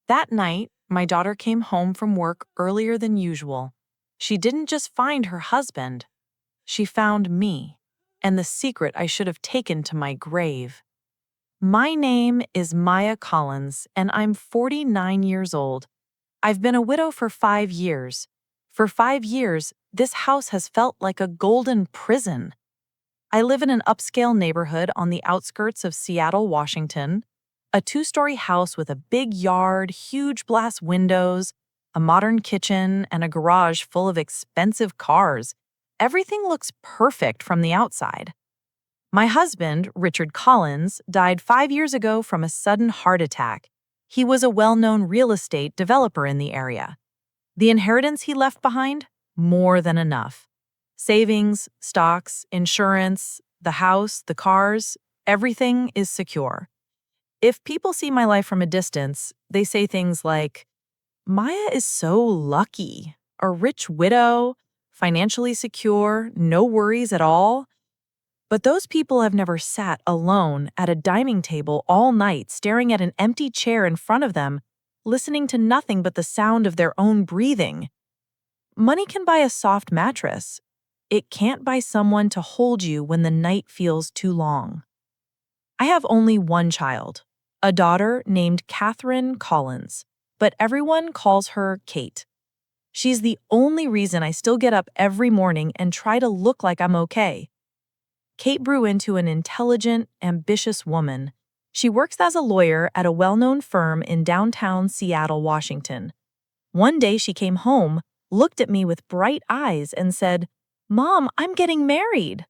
That night, my daughter came home from work earlier than usual. She didn't just find her husband, she found me, and the secret I should have taken to my grave. My name is Maya Collins, and I'm 49 years old. I've been a widow for 5 years. For 5 years, this house has felt like a golden prison. I live in an upscale neighborhood on the outskirts of Seattle, Washington. A two-story house with a big yard, huge glass windows, a modern kitchen, and a garage full of expensive cars. Everything looks perfect from the outside. My husband, Richard Collins, died 5 years ago from a sudden heart attack. He was a well-known real estate developer in the area. The inheritance he left behind? More than enough. Savings, stocks, insurance, the house, the cars, everything is secure. If people see my life from a distance, they say things like, Maya is so lucky, a rich widow, financially secure, no worries at all. But those people have never sat alone at a dining table all night staring at an empty chair in front of them, listening to nothing but the sound of their own breathing. Money can buy a soft mattress. It can't buy someone to hold you when the night feels too long. I have only one child, a daughter named Katherine Collins, but everyone calls her Kate. She's the only reason I still get up every morning and try to look like I'm okay. Kate grew into an intelligent, ambitious woman. She works as a lawyer at a well-known firm in downtown Seattle, Washington. One day she came home, looked at me with bright eyes, and said, "Mom, I'm getting married."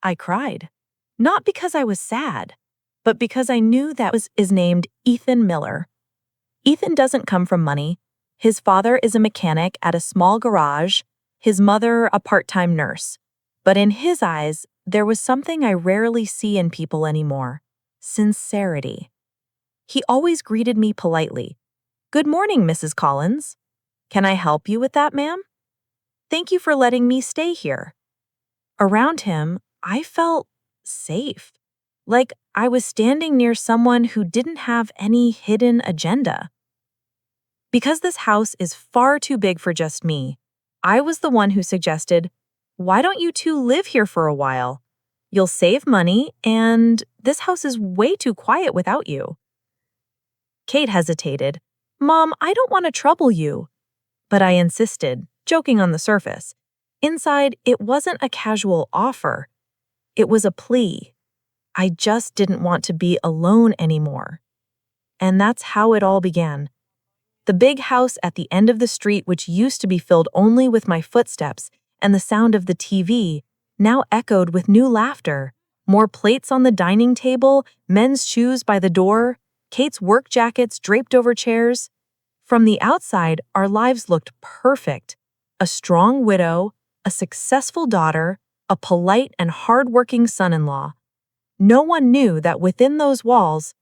I cried. Not because I was sad, but because I knew that is named Ethan Miller. Ethan doesn't come from money. His father is a mechanic at a small garage, his mother a part-time nurse. But in his eyes, there was something I rarely see in people anymore: sincerity. He always greeted me politely. "Good morning, Mrs. Collins. Can I help you with that, ma'am? Thank you for letting me stay here." Around him, I felt safe, like I was standing near someone who didn't have any hidden agenda. Because this house is far too big for just me, I was the one who suggested, "Why don't you two live here for a while? You'll save money, and this house is way too quiet without you." Kate hesitated. "Mom, I don't want to trouble you." But I insisted, joking on the surface. Inside, it wasn't a casual offer. It was a plea. I just didn't want to be alone anymore. And that's how it all began. The big house at the end of the street, which used to be filled only with my footsteps and the sound of the TV, now echoed with new laughter, more plates on the dining table, men's shoes by the door, Kate's work jackets draped over chairs. From the outside, our lives looked perfect. A strong widow, a successful daughter, a polite and hard-working son-in-law. No one knew that within those walls,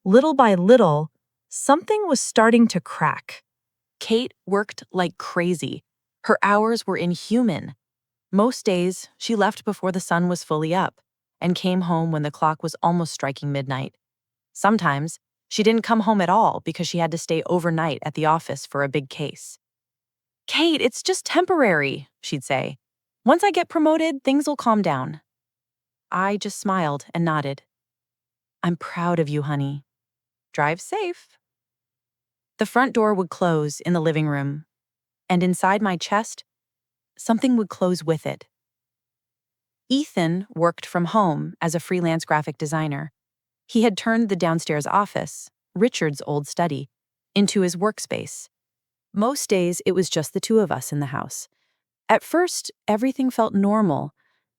little by little, something was starting to crack. Kate worked like crazy. Her hours were inhuman. Most days, she left before the sun was fully up and came home when the clock was almost striking midnight. Sometimes, she didn't come home at all because she had to stay overnight at the office for a big case. "Kate, it's just temporary," she'd say. "Once I get promoted, things will calm down." I just smiled and nodded. "I'm proud of you, honey. Drive safe." The front door would close in the living room, and inside my chest, something would close with it. Ethan worked from home as a freelance graphic designer. He had turned the downstairs office, Richard's old study, into his workspace. Most days, it was just the two of us in the house. At first, everything felt normal.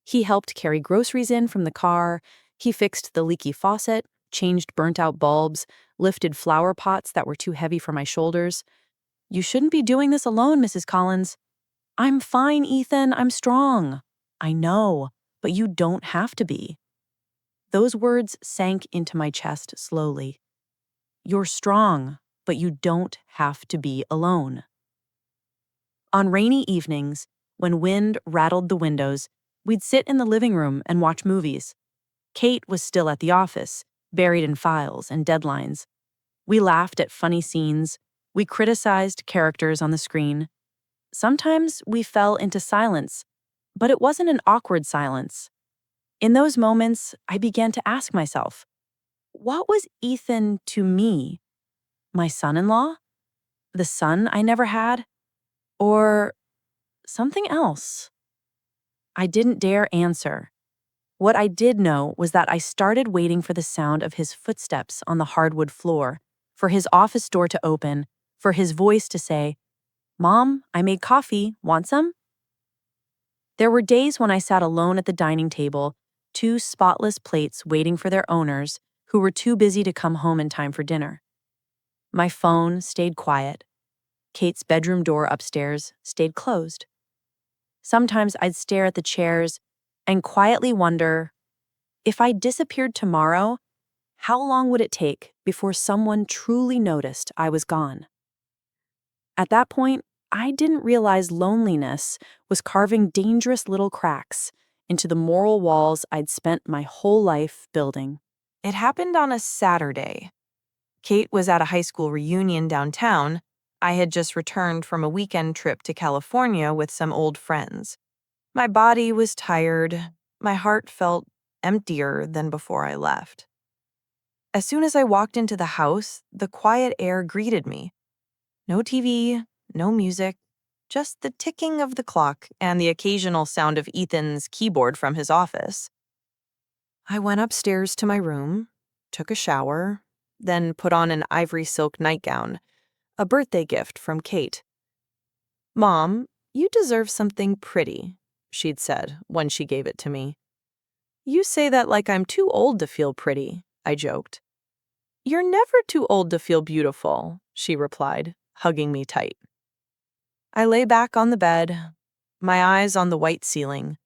He helped carry groceries in from the car, he fixed the leaky faucet, changed burnt-out bulbs, lifted flower pots that were too heavy for my shoulders. "You shouldn't be doing this alone, Mrs. Collins." "I'm fine, Ethan, I'm strong." "I know, but you don't have to be." Those words sank into my chest slowly. You're strong, but you don't have to be alone. On rainy evenings, when wind rattled the windows, we'd sit in the living room and watch movies. Kate was still at the office, buried in files and deadlines. We laughed at funny scenes. We criticized characters on the screen. Sometimes we fell into silence, but it wasn't an awkward silence. In those moments, I began to ask myself, what was Ethan to me? My son-in-law? The son I never had? Or something else? I didn't dare answer. What I did know was that I started waiting for the sound of his footsteps on the hardwood floor, for his office door to open, for his voice to say, "Mom, I made coffee. Want some?" There were days when I sat alone at the dining table, two spotless plates waiting for their owners, who were too busy to come home in time for dinner. My phone stayed quiet. Kate's bedroom door upstairs stayed closed. Sometimes I'd stare at the chairs and quietly wonder, if I disappeared tomorrow, how long would it take before someone truly noticed I was gone? At that point, I didn't realize loneliness was carving dangerous little cracks into the moral walls I'd spent my whole life building. It happened on a Saturday. Kate was at a high school reunion downtown. I had just returned from a weekend trip to California with some old friends. My body was tired. My heart felt emptier than before I left. As soon as I walked into the house, the quiet air greeted me. No TV, no music, just the ticking of the clock and the occasional sound of Ethan's keyboard from his office. I went upstairs to my room, took a shower, then put on an ivory silk nightgown, a birthday gift from Kate. "Mom, you deserve something pretty," she'd said when she gave it to me. "You say that like I'm too old to feel pretty," I joked. "You're never too old to feel beautiful," she replied, hugging me tight. I lay back on the bed, my eyes on the white ceiling,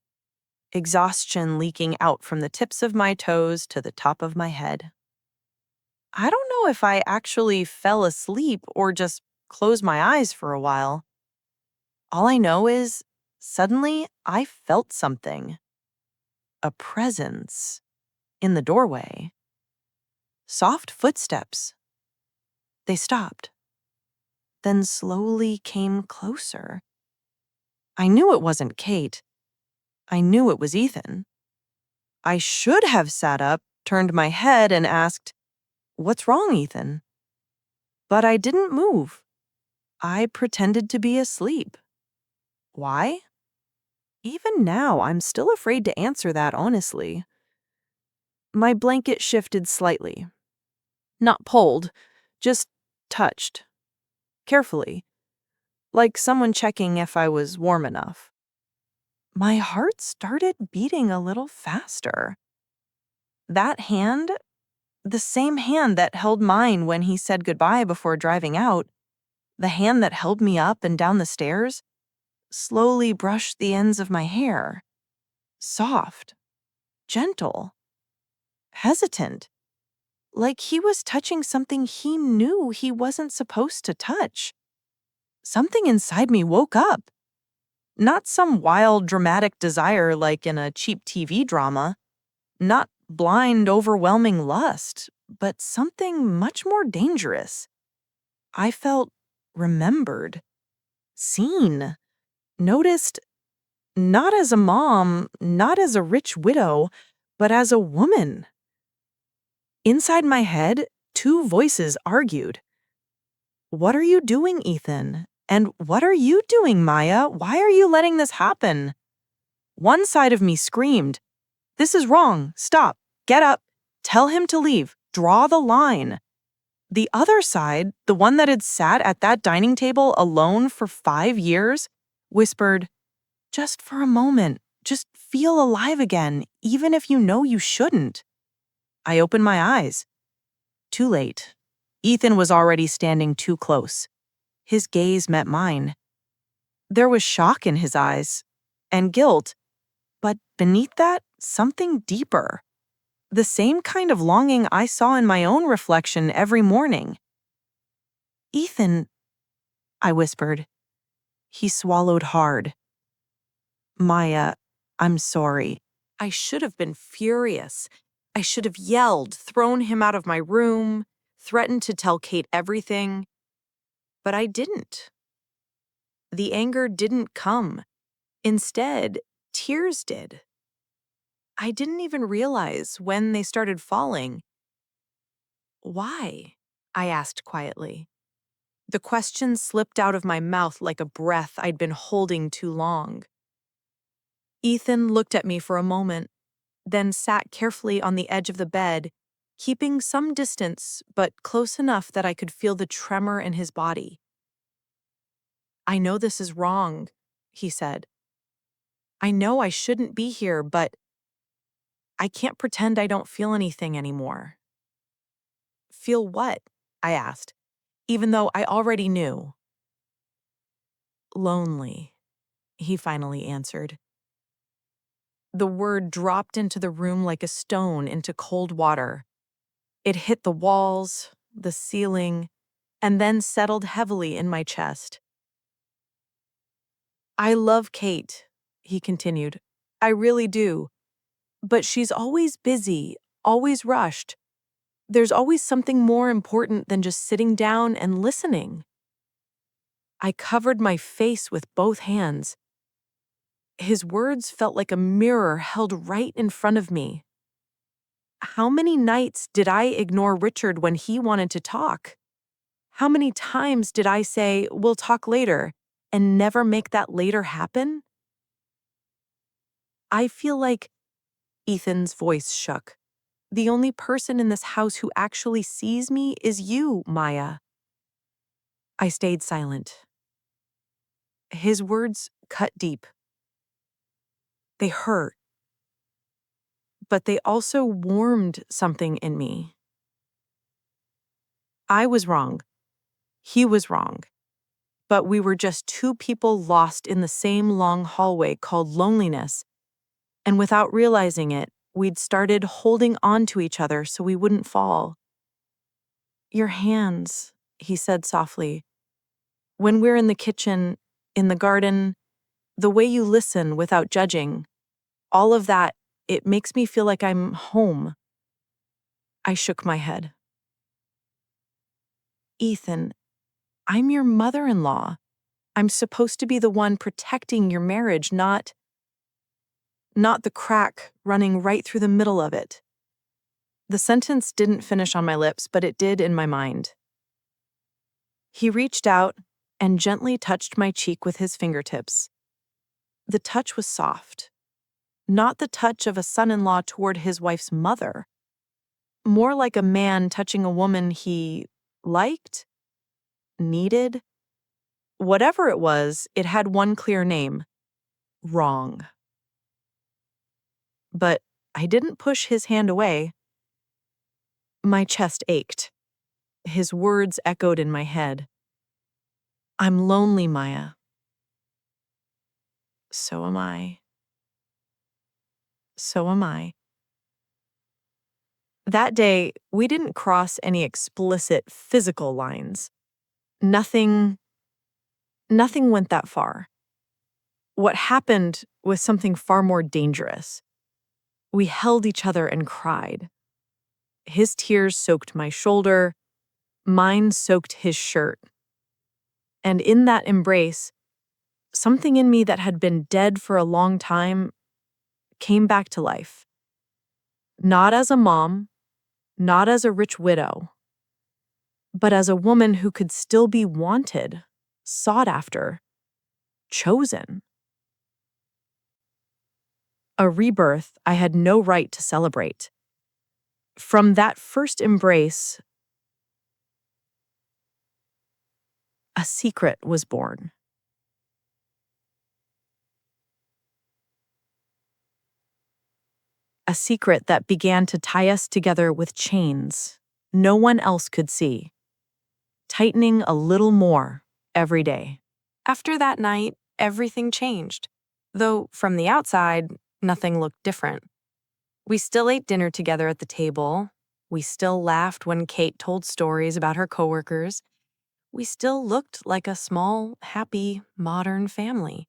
exhaustion leaking out from the tips of my toes to the top of my head. I don't know if I actually fell asleep or just closed my eyes for a while. All I know is, suddenly I felt something. A presence in the doorway. Soft footsteps. They stopped, then slowly came closer. I knew it wasn't Kate. I knew it was Ethan. I should have sat up, turned my head, and asked, "What's wrong, Ethan?" But I didn't move. I pretended to be asleep. Why? Even now, I'm still afraid to answer that honestly. My blanket shifted slightly. Not pulled, just touched. Carefully. Like someone checking if I was warm enough. My heart started beating a little faster. That hand, the same hand that held mine when he said goodbye before driving out, the hand that held me up and down the stairs, slowly brushed the ends of my hair. Soft, gentle, hesitant, like he was touching something he knew he wasn't supposed to touch. Something inside me woke up. Not some wild, dramatic desire like in a cheap TV drama. Not blind, overwhelming lust, but something much more dangerous. I felt remembered, seen, noticed, not as a mom, not as a rich widow, but as a woman. Inside my head, two voices argued. "What are you doing, Ethan? And what are you doing, Maya? Why are you letting this happen?" One side of me screamed, "This is wrong. Stop. Get up. Tell him to leave. Draw the line." The other side, the one that had sat at that dining table alone for 5 years, whispered, "Just for a moment. Just feel alive again, even if you know you shouldn't." I opened my eyes. Too late. Ethan was already standing too close. His gaze met mine. There was shock in his eyes, and guilt, but beneath that, something deeper. The same kind of longing I saw in my own reflection every morning. "Ethan," I whispered. He swallowed hard. "Maya, I'm sorry. I should have been furious. I should have yelled, thrown him out of my room, threatened to tell Kate everything, but I didn't. The anger didn't come. Instead, tears did. I didn't even realize when they started falling. Why? I asked quietly. The question slipped out of my mouth like a breath I'd been holding too long. Ethan looked at me for a moment, then sat carefully on the edge of the bed, keeping some distance but close enough that I could feel the tremor in his body. I know this is wrong, he said. I know I shouldn't be here, but I can't pretend I don't feel anything anymore. Feel what? I asked, even though I already knew. Lonely, he finally answered. The word dropped into the room like a stone into cold water. It hit the walls, the ceiling, and then settled heavily in my chest. I love Kate, he continued. I really do. But she's always busy, always rushed. There's always something more important than just sitting down and listening. I covered my face with both hands. His words felt like a mirror held right in front of me. How many nights did I ignore Richard when he wanted to talk? How many times did I say, "We'll talk later," and never make that later happen? I feel like Ethan's voice shook. The only person in this house who actually sees me is you, Maya. I stayed silent. His words cut deep. They hurt, but they also warmed something in me. I was wrong. He was wrong. But we were just two people lost in the same long hallway called loneliness. And without realizing it, we'd started holding on to each other so we wouldn't fall. Your hands, he said softly. When we're in the kitchen, in the garden, the way you listen without judging, all of that, it makes me feel like I'm home. I shook my head. Ethan, I'm your mother-in-law. I'm supposed to be the one protecting your marriage, not the crack running right through the middle of it. The sentence didn't finish on my lips, but it did in my mind. He reached out and gently touched my cheek with his fingertips. The touch was soft, not the touch of a son-in-law toward his wife's mother, more like a man touching a woman he liked, needed. Whatever it was, it had one clear name: wrong. But I didn't push his hand away. My chest ached. His words echoed in my head. I'm lonely, Maya. So am I. So am I. That day, we didn't cross any explicit physical lines. Nothing went that far. What happened was something far more dangerous. We held each other and cried. His tears soaked my shoulder, mine soaked his shirt. And in that embrace, something in me that had been dead for a long time came back to life. Not as a mom, not as a rich widow, but as a woman who could still be wanted, sought after, chosen. A rebirth I had no right to celebrate. From that first embrace, a secret was born. A secret that began to tie us together with chains no one else could see, tightening a little more every day. After that night, everything changed, though from the outside, nothing looked different. We still ate dinner together at the table. We still laughed when Kate told stories about her coworkers. We still looked like a small, happy, modern family.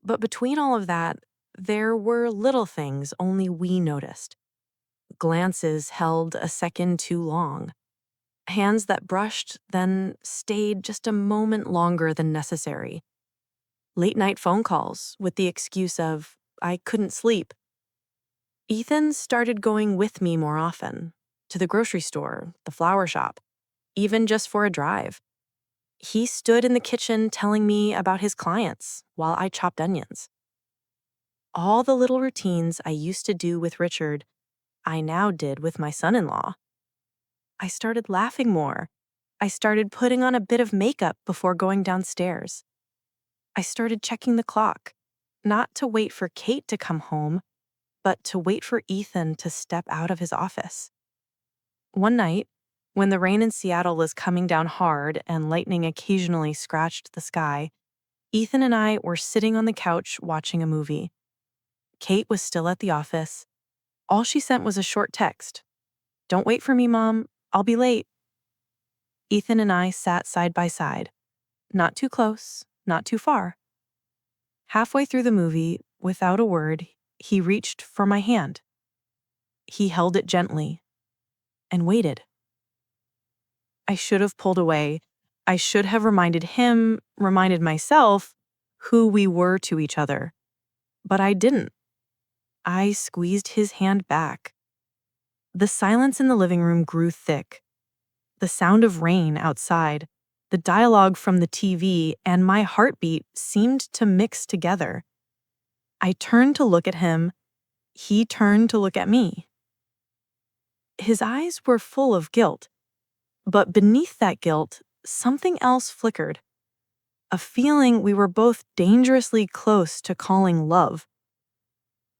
But between all of that, there were little things only we noticed. Glances held a second too long. Hands that brushed, then stayed just a moment longer than necessary. Late night phone calls with the excuse of, I couldn't sleep. Ethan started going with me more often, to the grocery store, the flower shop, even just for a drive. He stood in the kitchen telling me about his clients while I chopped onions. All the little routines I used to do with Richard, I now did with my son-in-law. I started laughing more. I started putting on a bit of makeup before going downstairs. I started checking the clock, not to wait for Kate to come home, but to wait for Ethan to step out of his office. One night, when the rain in Seattle was coming down hard and lightning occasionally scratched the sky, Ethan and I were sitting on the couch watching a movie. Kate was still at the office. All she sent was a short text. Don't wait for me, Mom. I'll be late. Ethan and I sat side by side. Not too close, not too far. Halfway through the movie, without a word, he reached for my hand. He held it gently and waited. I should have pulled away. I should have reminded him, reminded myself, who we were to each other. But I didn't. I squeezed his hand back. The silence in the living room grew thick. The sound of rain outside, the dialogue from the TV, and my heartbeat seemed to mix together. I turned to look at him. He turned to look at me. His eyes were full of guilt, but beneath that guilt, something else flickered. A feeling we were both dangerously close to calling love.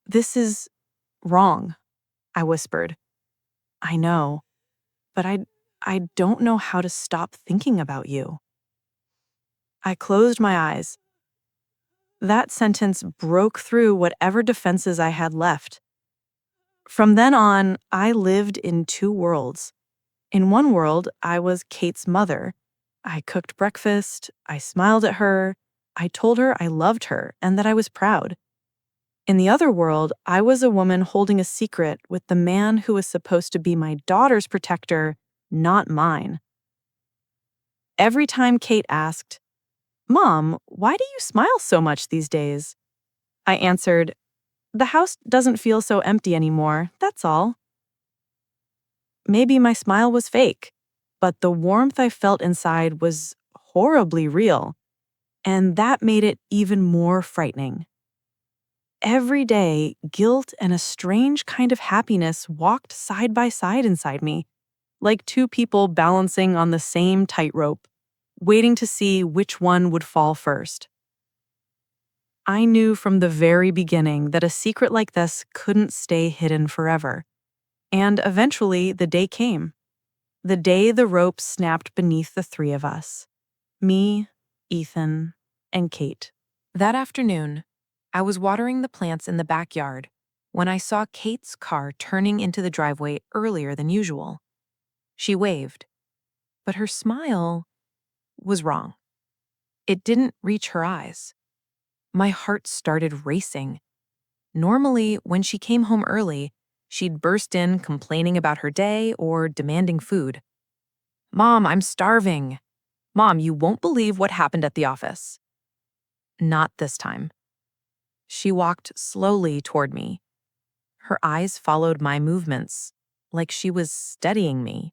This is wrong, I whispered. I know, but I don't know how to stop thinking about you. I closed my eyes. That sentence broke through whatever defenses I had left. From then on, I lived in two worlds. In one world, I was Kate's mother. I cooked breakfast, I smiled at her, I told her I loved her and that I was proud. In the other world, I was a woman holding a secret with the man who was supposed to be my daughter's protector, not mine. Every time Kate asked, Mom, why do you smile so much these days? I answered, the house doesn't feel so empty anymore, that's all. Maybe my smile was fake, but the warmth I felt inside was horribly real, and that made it even more frightening. Every day, guilt and a strange kind of happiness walked side by side inside me, like two people balancing on the same tightrope, waiting to see which one would fall first. I knew from the very beginning that a secret like this couldn't stay hidden forever. And eventually, the day came. The day the rope snapped beneath the three of us. Me, Ethan, and Kate. That afternoon, I was watering the plants in the backyard when I saw Kate's car turning into the driveway earlier than usual. She waved, but her smile was wrong. It didn't reach her eyes. My heart started racing. Normally, when she came home early, she'd burst in complaining about her day or demanding food. Mom, I'm starving. Mom, you won't believe what happened at the office. Not this time. She walked slowly toward me. Her eyes followed my movements, like she was studying me.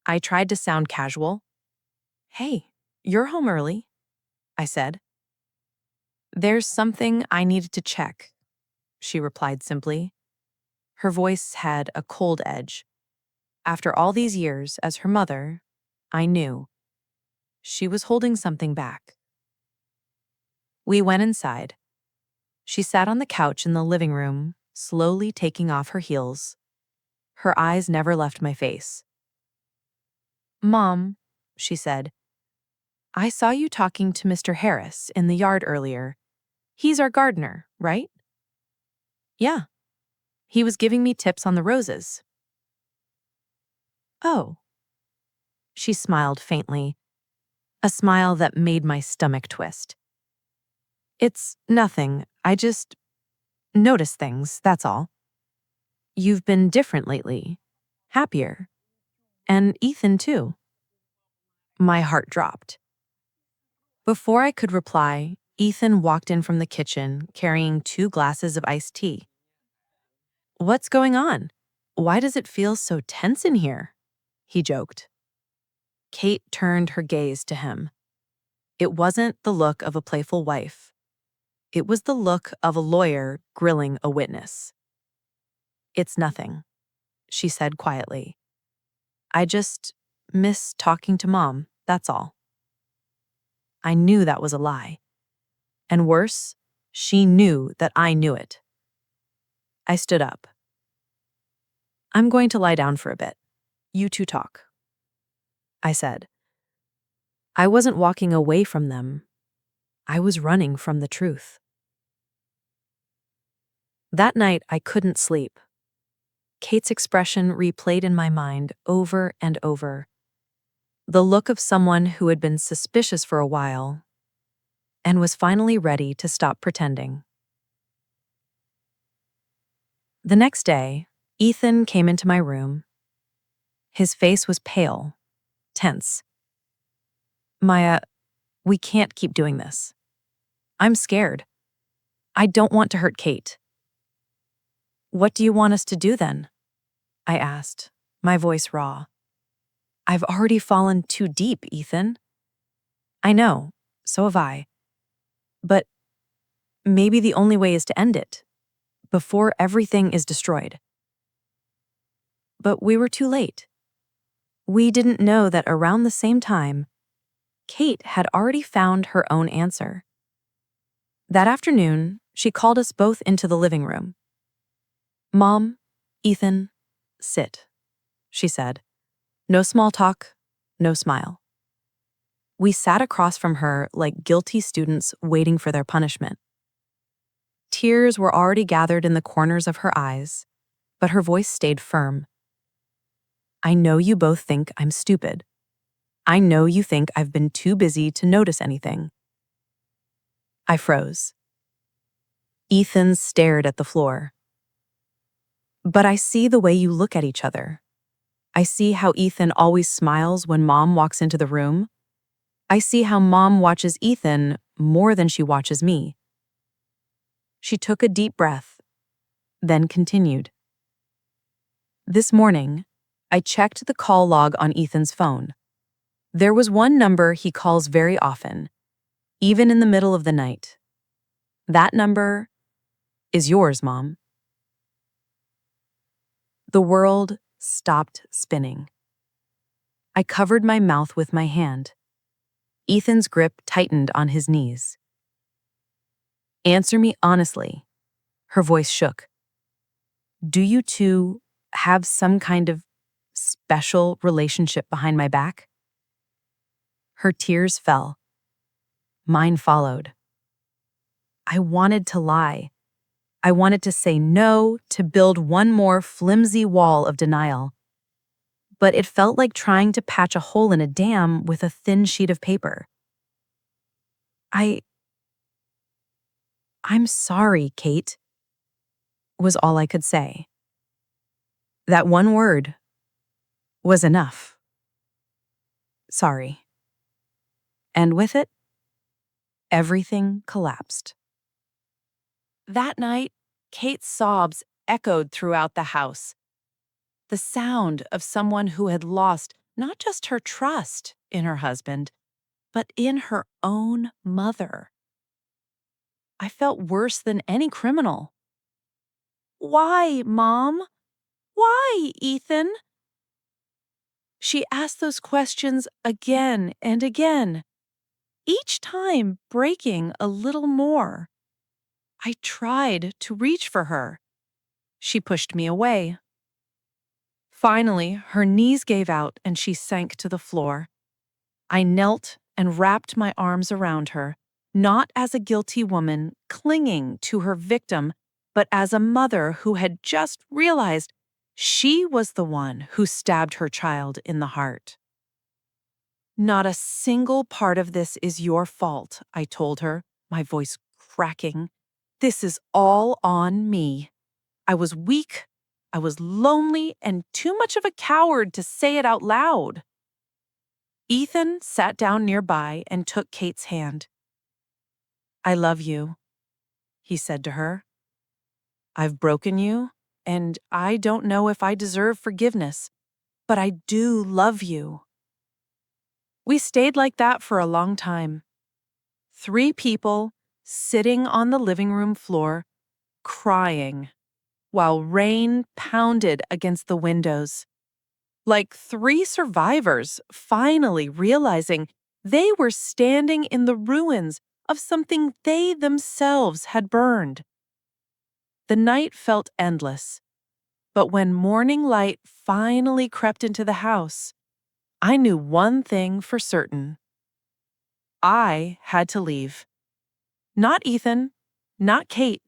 I tried to sound casual. Hey, you're home early, I said. There's something I needed to check, she replied simply. Her voice had a cold edge. After all these years as her mother, I knew she was holding something back. We went inside. She sat on the couch in the living room, slowly taking off her heels. Her eyes never left my face. Mom, she said, I saw you talking to Mr. Harris in the yard earlier. He's our gardener, right? Yeah. He was giving me tips on the roses. Oh. She smiled faintly, a smile that made my stomach twist. It's nothing. I just notice things, that's all. You've been different lately. Happier. And Ethan, too. My heart dropped. Before I could reply, Ethan walked in from the kitchen carrying 2 glasses of iced tea. What's going on? Why does it feel so tense in here? He joked. Kate turned her gaze to him. It wasn't the look of a playful wife. It was the look of a lawyer grilling a witness. It's nothing, she said quietly. I just miss talking to Mom, that's all. I knew that was a lie. And worse, she knew that I knew it. I stood up. I'm going to lie down for a bit. You two talk, I said. I wasn't walking away from them. I was running from the truth. That night, I couldn't sleep. Kate's expression replayed in my mind over and over. The look of someone who had been suspicious for a while and was finally ready to stop pretending. The next day, Ethan came into my room. His face was pale, tense. Maya, we can't keep doing this. I'm scared. I don't want to hurt Kate. What do you want us to do then? I asked, my voice raw. I've already fallen too deep, Ethan. I know, so have I. But maybe the only way is to end it, before everything is destroyed. But we were too late. We didn't know that around the same time, Kate had already found her own answer. That afternoon, she called us both into the living room. Mom, Ethan, sit, she said. No small talk, no smile. We sat across from her like guilty students waiting for their punishment. Tears were already gathered in the corners of her eyes, but her voice stayed firm. I know you both think I'm stupid. I know you think I've been too busy to notice anything. I froze. Ethan stared at the floor. But I see the way you look at each other. I see how Ethan always smiles when Mom walks into the room. I see how Mom watches Ethan more than she watches me. She took a deep breath, then continued. This morning, I checked the call log on Ethan's phone. There was one number he calls very often, even in the middle of the night. That number is yours, Mom. The world stopped spinning. I covered my mouth with my hand. Ethan's grip tightened on his knees. Answer me honestly. Her voice shook. Do you two have some kind of special relationship behind my back? Her tears fell. Mine followed. I wanted to lie. I wanted to say no, to build one more flimsy wall of denial. But it felt like trying to patch a hole in a dam with a thin sheet of paper. I'm sorry, Kate, was all I could say. That one word was enough. Sorry. And with it, everything collapsed. That night, Kate's sobs echoed throughout the house. The sound of someone who had lost not just her trust in her husband, but in her own mother. I felt worse than any criminal. Why, Mom? Why, Ethan? She asked those questions again and again, each time breaking a little more. I tried to reach for her. She pushed me away. Finally, her knees gave out and she sank to the floor. I knelt and wrapped my arms around her, not as a guilty woman clinging to her victim, but as a mother who had just realized she was the one who stabbed her child in the heart. Not a single part of this is your fault, I told her, my voice cracking. This is all on me. I was weak. I was lonely and too much of a coward to say it out loud. Ethan sat down nearby and took Kate's hand. "I love you," he said to her. "I've broken you, and I don't know if I deserve forgiveness, but I do love you." We stayed like that for a long time. 3 people sitting on the living room floor, crying, while rain pounded against the windows. Like 3 survivors finally realizing they were standing in the ruins of something they themselves had burned. The night felt endless, but when morning light finally crept into the house, I knew one thing for certain. I had to leave. Not Ethan, not Kate.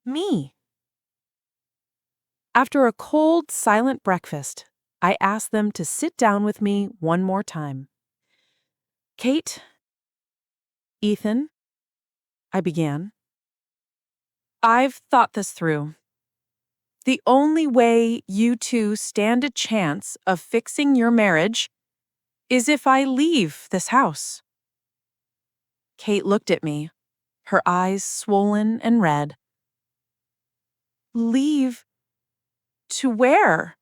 Me. After a cold, silent breakfast, I asked them to sit down with me one more time. "Kate, Ethan," I began, "I've thought this through. The only way you two stand a chance of fixing your marriage is if I leave this house." Kate looked at me, her eyes swollen and red. "Leave? To where?"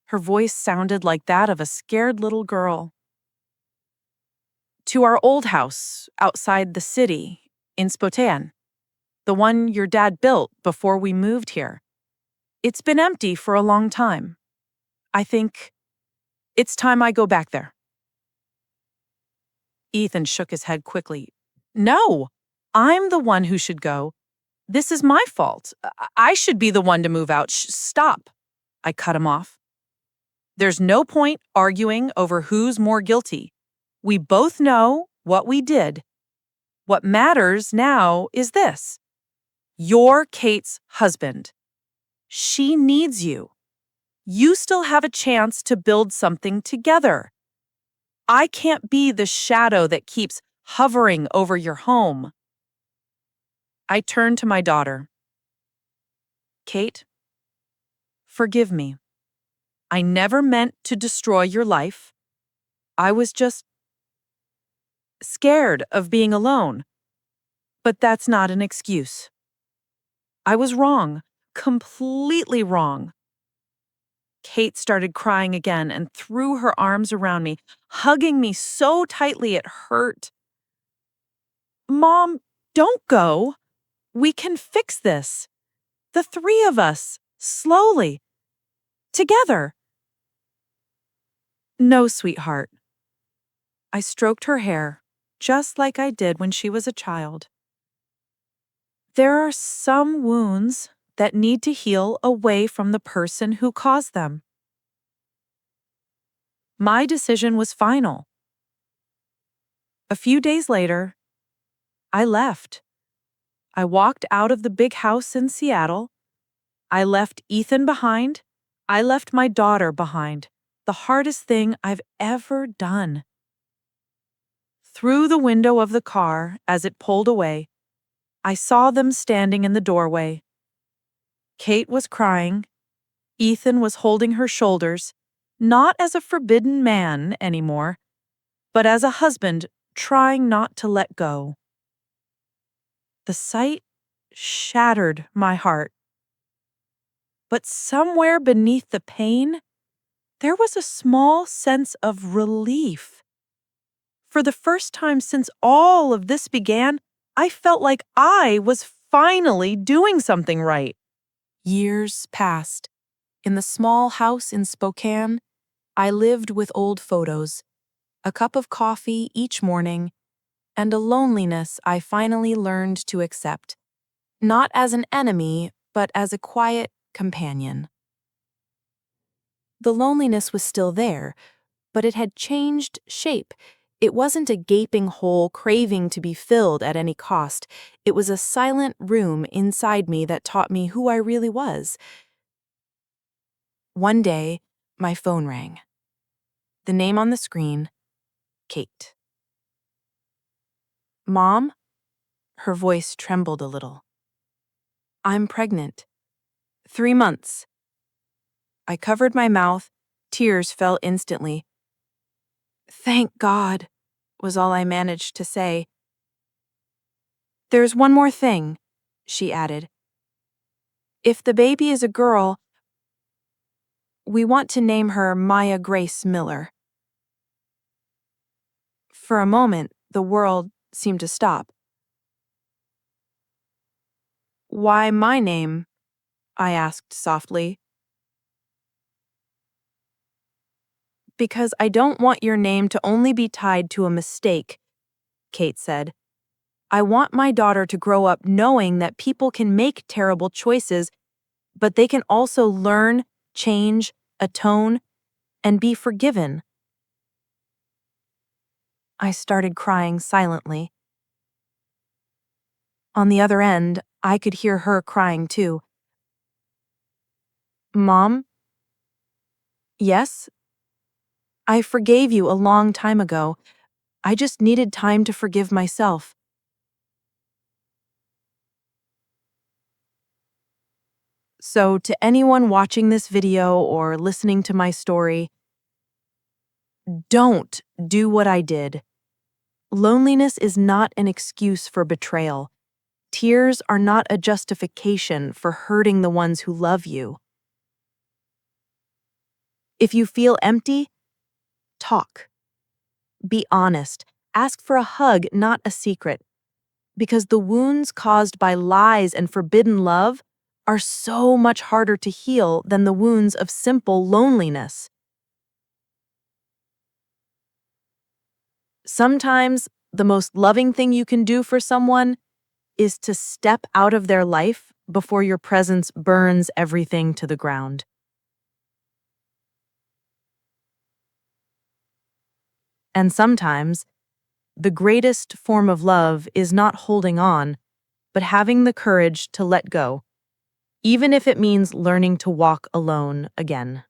Her voice sounded like that of a scared little girl. "To our old house outside the city in Spokane, the one your dad built before we moved here. It's been empty for a long time. I think it's time I go back there." Ethan shook his head quickly. "No, I'm the one who should go. This is my fault. I should be the one to move out. Stop." I cut him off. "There's no point arguing over who's more guilty. We both know what we did. What matters now is this. You're Kate's husband. She needs you. You still have a chance to build something together. I can't be the shadow that keeps hovering over your home." I turned to my daughter. "Kate, forgive me. I never meant to destroy your life. I was just scared of being alone. But that's not an excuse. I was wrong, completely wrong." Kate started crying again and threw her arms around me, hugging me so tightly it hurt. "Mom, don't go. We can fix this. The 3 of us, slowly, together." "No, sweetheart." I stroked her hair, just like I did when she was a child. "There are some wounds that need to heal away from the person who caused them." My decision was final. A few days later, I left. I walked out of the big house in Seattle. I left Ethan behind. I left my daughter behind. The hardest thing I've ever done. Through the window of the car, as it pulled away, I saw them standing in the doorway. Kate was crying. Ethan was holding her shoulders, not as a forbidden man anymore, but as a husband trying not to let go. The sight shattered my heart. But somewhere beneath the pain, there was a small sense of relief. For the first time since all of this began, I felt like I was finally doing something right. Years passed. In the small house in Spokane, I lived with old photos, a cup of coffee each morning, and a loneliness I finally learned to accept, not as an enemy, but as a quiet companion. The loneliness was still there, but it had changed shape. It wasn't a gaping hole craving to be filled at any cost. It was a silent room inside me that taught me who I really was. One day, my phone rang. The name on the screen, Kate. "Mom?" Her voice trembled a little. "I'm pregnant. 3 months. I covered my mouth. Tears fell instantly. "Thank God," was all I managed to say. "There's one more thing," she added. "If the baby is a girl, we want to name her Maya Grace Miller." For a moment, the world seemed to stop. "Why my name?" I asked softly. "Because I don't want your name to only be tied to a mistake," Kate said. "I want my daughter to grow up knowing that people can make terrible choices, but they can also learn, change, atone, and be forgiven." I started crying silently. On the other end, I could hear her crying too. "Mom?" "Yes?" "I forgave you a long time ago. I just needed time to forgive myself." So, to anyone watching this video or listening to my story, don't do what I did. Loneliness is not an excuse for betrayal. Tears are not a justification for hurting the ones who love you. If you feel empty, talk. Be honest. Ask for a hug, not a secret. Because the wounds caused by lies and forbidden love are so much harder to heal than the wounds of simple loneliness. Sometimes, the most loving thing you can do for someone is to step out of their life before your presence burns everything to the ground. And sometimes, the greatest form of love is not holding on, but having the courage to let go, even if it means learning to walk alone again.